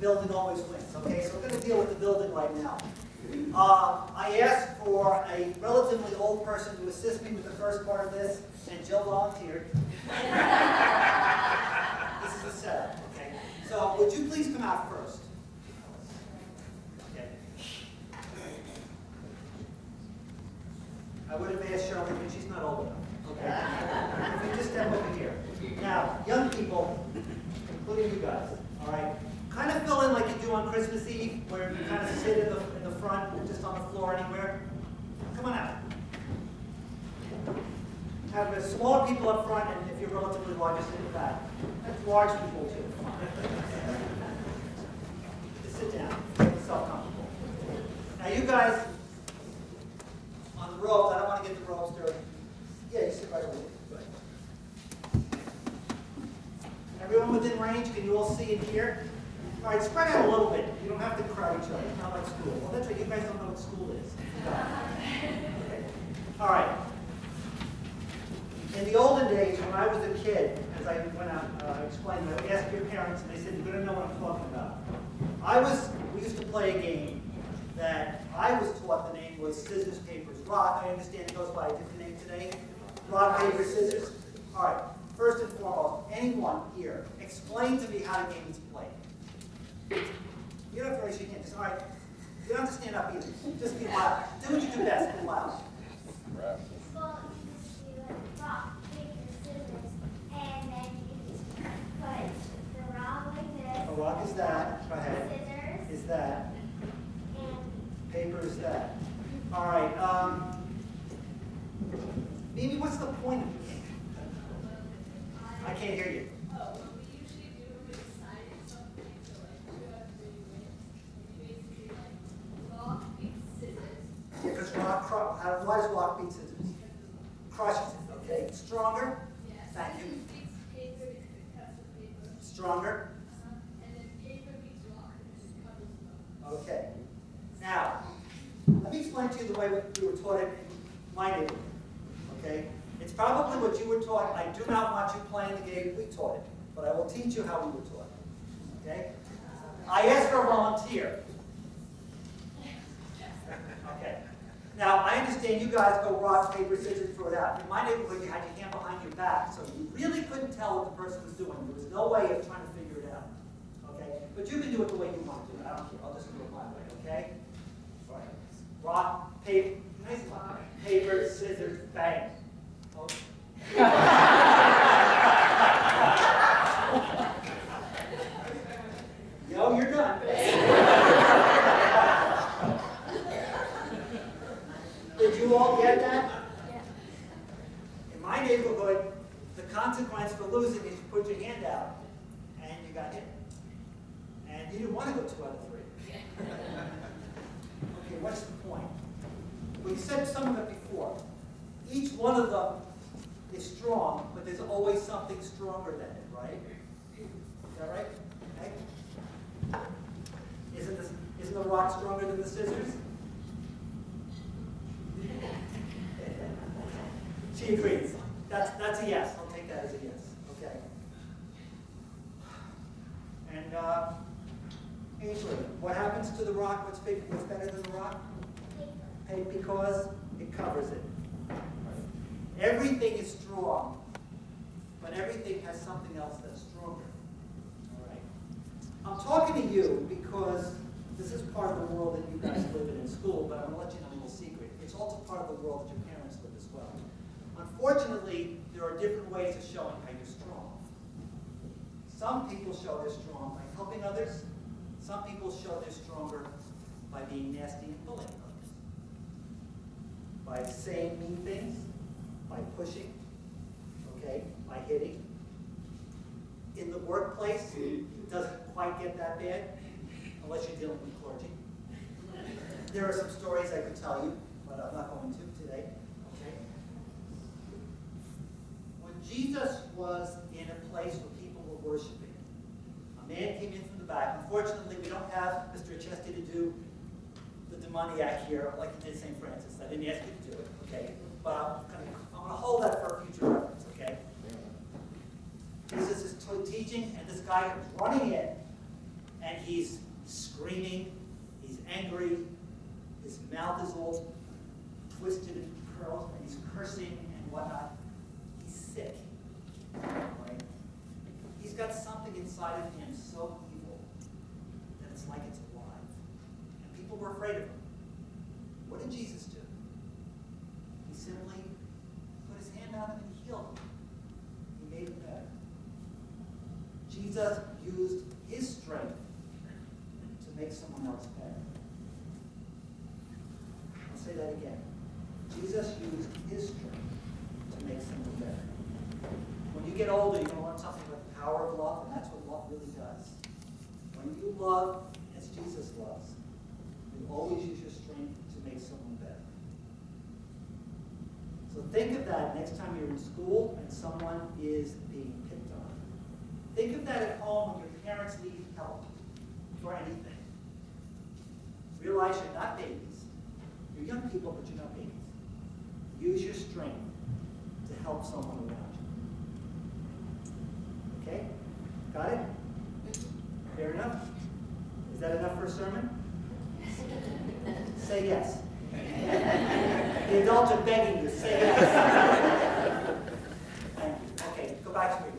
building always wins. Okay, so we're going to deal with the building right now. I asked for a relatively old person to assist me with the first part of this, and Jill volunteered. This is a setup, okay? So would you please come out first? Okay. I would have asked Shirley, but she's not old enough. Okay. If you just step over here. Now, young people, including you guys, all right, kind of fill in like you do on Christmas Eve, where you kind of sit in the front, just on the floor anywhere. Come on out. Have the smaller people up front, and if you're relatively large, just sit in the back. That's large people too. Just sit down. Make yourself comfortable. Now, you guys on the robes, I don't want to get the robes dirty. Yeah, you sit right over here. Everyone within range, can you all see and hear? All right, spread out a little bit. You don't have to crowd each other. It's not like school. Well, that's right. You guys don't know what school is. Okay. All right. In the olden days, when I was a kid, as I went out, I explained, I would ask your parents, and they said, you're going to know what I'm talking about. We used to play a game that I was taught the name was scissors, papers, rock. I understand it goes by a different name today. Rock, paper, scissors. All right. First and foremost, anyone here, explain to me how the game is played. You don't have to raise your hand. Just, all right. You don't have to stand up either. Just be loud. Do what you do best. Be loud. Well, you just do like rock, paper, scissors, and then you just put the rock like this. A rock is that. Go ahead. Scissors. Is that. And Paper is that. All right. Mimi, what's the point of the game? I can't hear you. Oh, what we usually do when we decided something, so like 2 out of 3 wins, we basically like rock, beat, scissors. Yeah, because why does rock beat scissors? Crushes it, okay? Stronger? Yes. Thank you. Scissors beats paper because it cuts the paper. Stronger? And then paper beats rock because it covers rock. Okay. Now, let me explain to you the way we were taught it in my neighborhood, okay? It's probably what you were taught. I do not want you playing the game we taught it, but I will teach you how we were taught, okay? I asked for a volunteer. Okay. Now, I understand you guys go rock, paper, scissors, throw it out. In my neighborhood, you had your hand behind your back, so you really couldn't tell what the person was doing. There was no way of trying to figure it out, okay? But you can do it the way you want to do it. I don't care. I'll just do it my way, okay? All right. Rock, paper, nice rock, paper, scissors, bang. Okay. Yo, you're done. Did you all get that? yeah. In my neighborhood, the consequence for losing is you put your hand out and you got hit. And you didn't want to go 2 out of 3. Okay, what's the point? We said some of it before. Each one of them is strong, but there's always something stronger than it, right? Is that right? Okay. Isn't the rock stronger than the scissors? She agrees. That's a yes. I'll take that as a yes. Okay. And Ainsley, what happens to the rock? What's better than the rock? Paper. Because it covers it. Everything is strong, but everything has something else that's stronger. All right. I'm talking to you because this is part of the world that you guys live in school, but I'm going to let you know a little secret. It's also part of the world that your parents live as well. Unfortunately, there are different ways of showing how you're strong. Some people show they're strong by helping others. Some people show they're stronger by being nasty and bullying others. By saying mean things, by pushing, okay, by hitting. In the workplace, it doesn't quite get that bad, unless you're dealing with clergy. There are some stories I could tell you, but I'm not going to today, okay? When Jesus was in a place where people were worshiping, a man came in from the back. Unfortunately, we don't have Mr. Chesty to do the demoniac here like he did St. Francis. I didn't ask you to do it, okay? But I'm going to hold that for a future reference, okay? Jesus is teaching, and this guy comes running in, and he's screaming, he's angry, his mouth is all twisted and curled, and he's cursing and whatnot. He's sick, right? He's got something inside of him so evil that it's like it's alive. And people were afraid of him. What did Jesus do? He simply put his hand on him and healed him. He made him better. Jesus used his strength to make someone else better. I'll say that again. Jesus used his strength to make someone better. When you get older, you're going to learn something about the power of love, and that's what love really does. When you love as Jesus loves, you always use your strength to make someone better. So think of that next time you're in school and someone is being picked on. Think of that at home when your parents need help for anything. Realize you're not babies. You're young people, but you're not babies. Use your strength to help someone around you. Okay? Got it? Fair enough? Is that enough for a sermon? Say yes. The adults are begging you. Say yes. Thank you. Okay, go back to me.